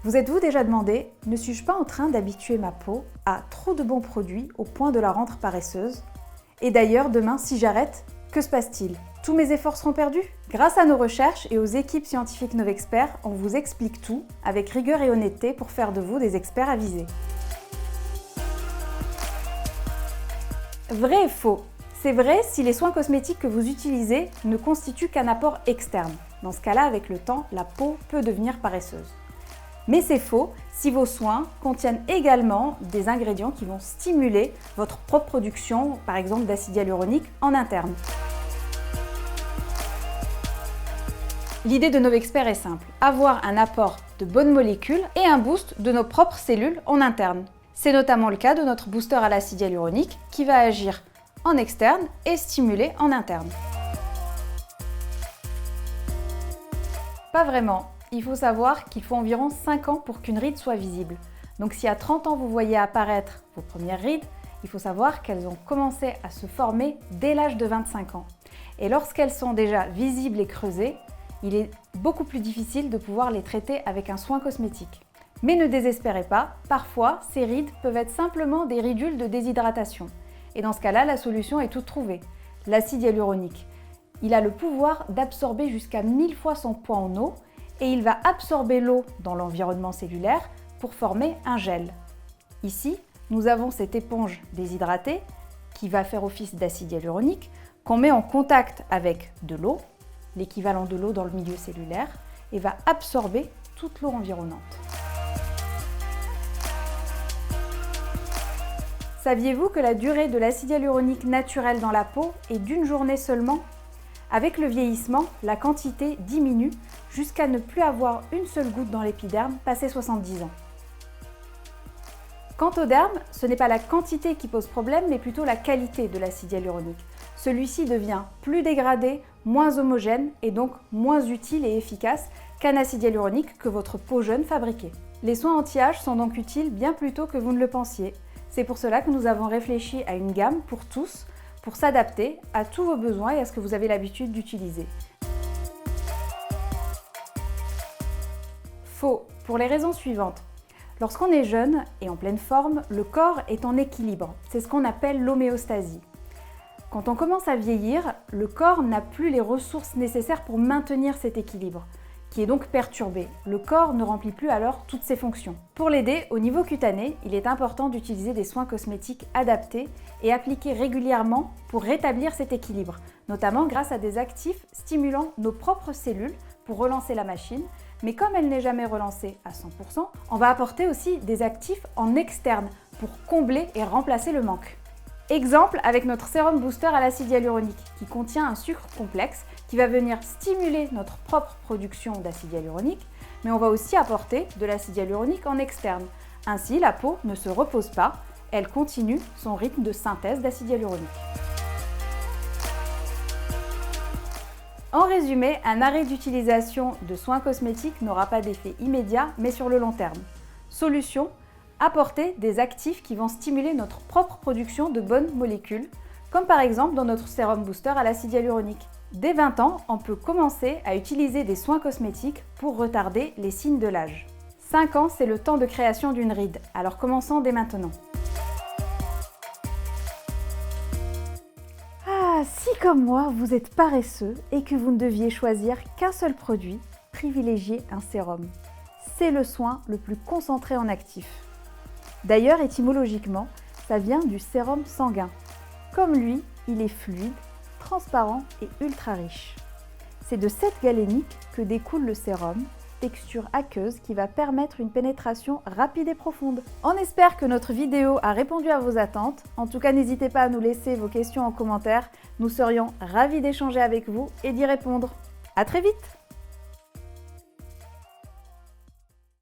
Vous êtes-vous déjà demandé, ne suis-je pas en train d'habituer ma peau à trop de bons produits au point de la rendre paresseuse? Et d'ailleurs, demain, si j'arrête, que se passe-t-il? Tous mes efforts seront perdus? Grâce à nos recherches et aux équipes scientifiques Novexpert, on vous explique tout avec rigueur et honnêteté pour faire de vous des experts avisés. Vrai et faux. C'est vrai si les soins cosmétiques que vous utilisez ne constituent qu'un apport externe. Dans ce cas-là, avec le temps, la peau peut devenir paresseuse. Mais c'est faux si vos soins contiennent également des ingrédients qui vont stimuler votre propre production, par exemple d'acide hyaluronique, en interne. L'idée de Novexpert est simple, avoir un apport de bonnes molécules et un boost de nos propres cellules en interne. C'est notamment le cas de notre booster à l'acide hyaluronique qui va agir en externe et stimuler en interne. Pas vraiment. Il faut savoir qu'il faut environ 5 ans pour qu'une ride soit visible. Donc si à 30 ans vous voyez apparaître vos premières rides, il faut savoir qu'elles ont commencé à se former dès l'âge de 25 ans. Et lorsqu'elles sont déjà visibles et creusées, il est beaucoup plus difficile de pouvoir les traiter avec un soin cosmétique. Mais ne désespérez pas, parfois ces rides peuvent être simplement des ridules de déshydratation. Et dans ce cas-là, la solution est toute trouvée. L'acide hyaluronique. Il a le pouvoir d'absorber jusqu'à 1000 fois son poids en eau et il va absorber l'eau dans l'environnement cellulaire pour former un gel. Ici, nous avons cette éponge déshydratée qui va faire office d'acide hyaluronique qu'on met en contact avec de l'eau, l'équivalent de l'eau dans le milieu cellulaire, et va absorber toute l'eau environnante. Saviez-vous que la durée de l'acide hyaluronique naturel dans la peau est d'une journée seulement? Avec le vieillissement, la quantité diminue jusqu'à ne plus avoir une seule goutte dans l'épiderme passé 70 ans. Quant au derme, ce n'est pas la quantité qui pose problème, mais plutôt la qualité de l'acide hyaluronique. Celui-ci devient plus dégradé, moins homogène et donc moins utile et efficace qu'un acide hyaluronique que votre peau jeune fabriquait. Les soins anti-âge sont donc utiles bien plus tôt que vous ne le pensiez. C'est pour cela que nous avons réfléchi à une gamme pour tous, pour s'adapter à tous vos besoins et à ce que vous avez l'habitude d'utiliser. Faux, pour les raisons suivantes. Lorsqu'on est jeune et en pleine forme, le corps est en équilibre. C'est ce qu'on appelle l'homéostasie. Quand on commence à vieillir, le corps n'a plus les ressources nécessaires pour maintenir cet équilibre, qui est donc perturbé. Le corps ne remplit plus alors toutes ses fonctions. Pour l'aider, au niveau cutané, il est important d'utiliser des soins cosmétiques adaptés et appliqués régulièrement pour rétablir cet équilibre, notamment grâce à des actifs stimulant nos propres cellules pour relancer la machine. Mais comme elle n'est jamais relancée à 100%, on va apporter aussi des actifs en externe pour combler et remplacer le manque. Exemple avec notre sérum booster à l'acide hyaluronique qui contient un sucre complexe qui va venir stimuler notre propre production d'acide hyaluronique, mais on va aussi apporter de l'acide hyaluronique en externe. Ainsi, la peau ne se repose pas, elle continue son rythme de synthèse d'acide hyaluronique. En résumé, un arrêt d'utilisation de soins cosmétiques n'aura pas d'effet immédiat, mais sur le long terme. Solution: apporter des actifs qui vont stimuler notre propre production de bonnes molécules, comme par exemple dans notre sérum booster à l'acide hyaluronique. Dès 20 ans, on peut commencer à utiliser des soins cosmétiques pour retarder les signes de l'âge. 5 ans, c'est le temps de création d'une ride, alors commençons dès maintenant. Si comme moi, vous êtes paresseux et que vous ne deviez choisir qu'un seul produit, privilégiez un sérum. C'est le soin le plus concentré en actifs. D'ailleurs, étymologiquement, ça vient du sérum sanguin. Comme lui, il est fluide, transparent et ultra riche. C'est de cette galénique que découle le sérum, texture aqueuse qui va permettre une pénétration rapide et profonde. On espère que notre vidéo a répondu à vos attentes. En tout cas, n'hésitez pas à nous laisser vos questions en commentaire. Nous serions ravis d'échanger avec vous et d'y répondre. À très vite!